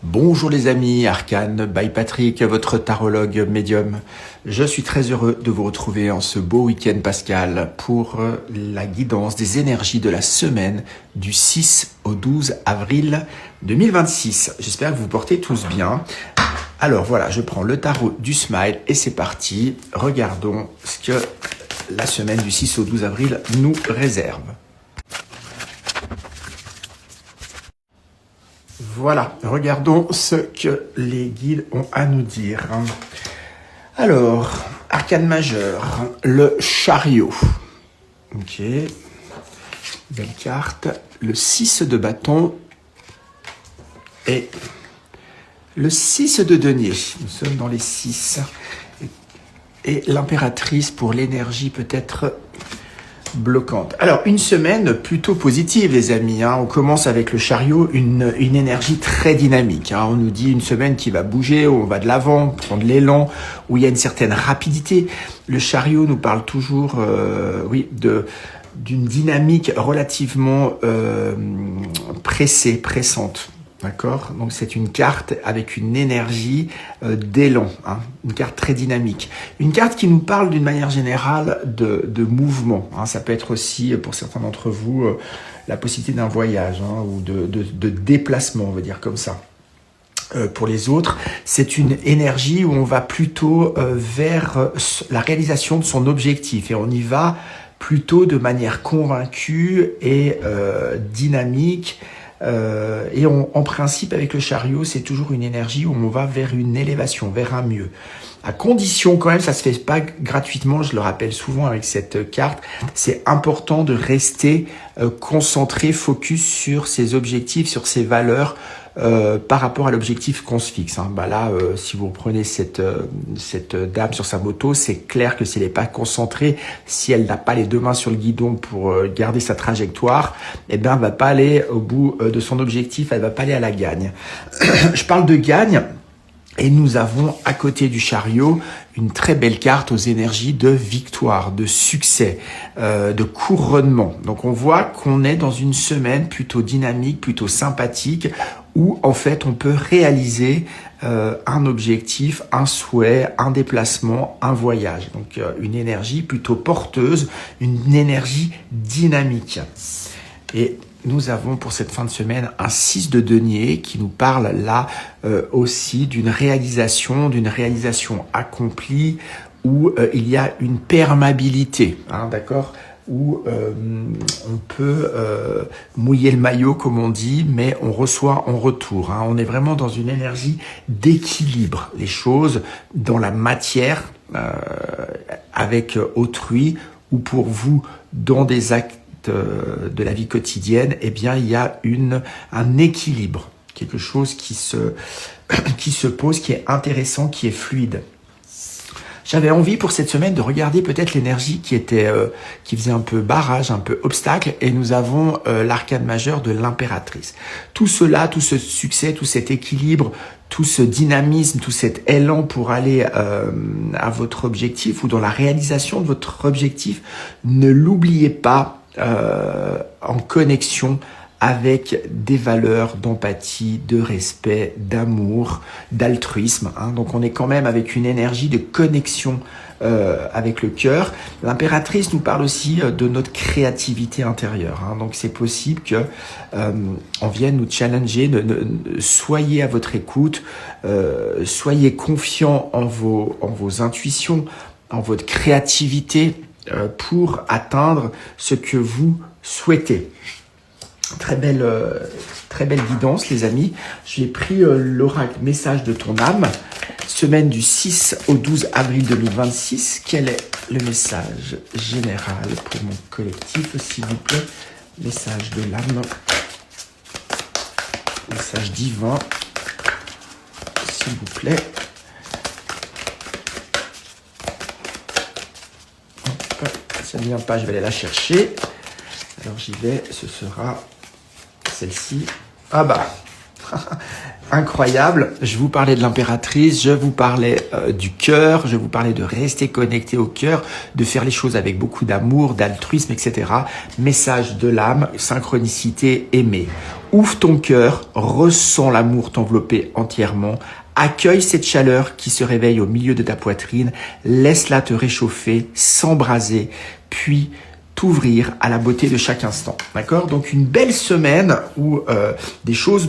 Bonjour les amis, Arcane by Patrick, votre tarologue médium. Je suis très heureux de vous retrouver en ce beau week-end pascal pour la guidance des énergies de la semaine du 6 au 12 avril 2026. J'espère que vous portez tous bien. Alors voilà, je prends le tarot du Smile et c'est parti. Regardons ce que la semaine du 6 au 12 avril nous réserve. Voilà, regardons ce que les guides ont à nous dire. Alors, arcane majeur, le chariot. Ok, belle carte. Le 6 de bâton et le 6 de denier. Nous sommes dans les 6. Et l'impératrice pour l'énergie peut-être bloquante. Alors, une semaine plutôt positive, les amis. On commence avec le chariot, une énergie très dynamique. On nous dit une semaine qui va bouger, où on va de l'avant, prendre l'élan, où il y a une certaine rapidité. Le chariot nous parle toujours d'une dynamique relativement pressante. D'accord? Donc c'est une carte avec une énergie d'élan, une carte très dynamique. Une carte qui nous parle d'une manière générale de mouvement. Ça peut être aussi, pour certains d'entre vous, la possibilité d'un voyage ou de déplacement, on va dire comme ça. Pour les autres, c'est une énergie où on va plutôt vers la réalisation de son objectif et on y va plutôt de manière convaincue et dynamique. Et en principe, avec le chariot, c'est toujours une énergie où on va vers une élévation, vers un mieux. À condition quand même, ça se fait pas gratuitement, je le rappelle souvent avec cette carte, c'est important de rester concentré, focus sur ses objectifs, sur ses valeurs, par rapport à l'objectif qu'on se fixe. Là, si vous reprenez cette dame sur sa moto, c'est clair que si elle n'est pas concentrée, si elle n'a pas les deux mains sur le guidon pour garder sa trajectoire, elle va pas aller au bout de son objectif, elle va pas aller à la gagne. Je parle de gagne. Et nous avons à côté du chariot une très belle carte aux énergies de victoire, de succès, de couronnement. Donc on voit qu'on est dans une semaine plutôt dynamique, plutôt sympathique, où en fait on peut réaliser un objectif, un souhait, un déplacement, un voyage. Donc une énergie plutôt porteuse, une énergie dynamique. Et nous avons pour cette fin de semaine un 6 de denier qui nous parle là aussi d'une réalisation accomplie où il y a une perméabilité, d'accord, où on peut mouiller le maillot comme on dit, mais on reçoit en retour. On est vraiment dans une énergie d'équilibre, les choses dans la matière avec autrui ou pour vous dans des actes de la vie quotidienne, il y a un équilibre, quelque chose qui se pose, qui est intéressant, qui est fluide. J'avais envie pour cette semaine de regarder peut-être l'énergie qui faisait un peu barrage, un peu obstacle, et nous avons l'arcane majeur de l'impératrice. Tout cela, tout ce succès, tout cet équilibre, tout ce dynamisme, tout cet élan pour aller à votre objectif ou dans la réalisation de votre objectif, ne l'oubliez pas, en connexion avec des valeurs d'empathie, de respect, d'amour, d'altruisme. Donc on est quand même avec une énergie de connexion avec le cœur. L'impératrice nous parle aussi de notre créativité intérieure. Donc c'est possible que on vienne nous challenger. Soyez à votre écoute, soyez confiants en vos intuitions, en votre créativité, pour atteindre ce que vous souhaitez. Très belle guidance, les amis. J'ai pris l'oracle message de ton âme, semaine du 6 au 12 avril 2026. Quel est le message général pour mon collectif, s'il vous plaît? Message de l'âme, message divin, s'il vous plaît. Ça ne vient pas, je vais aller la chercher. Alors j'y vais, ce sera celle-ci. incroyable. Je vous parlais de l'impératrice, je vous parlais du cœur, je vous parlais de rester connecté au cœur, de faire les choses avec beaucoup d'amour, d'altruisme, etc. Message de l'âme, synchronicité, aimer. Ouvre ton cœur, ressens l'amour t'envelopper entièrement. Accueille cette chaleur qui se réveille au milieu de ta poitrine. Laisse-la te réchauffer, s'embraser, puis t'ouvrir à la beauté de chaque instant. D'accord? Donc une belle semaine où des choses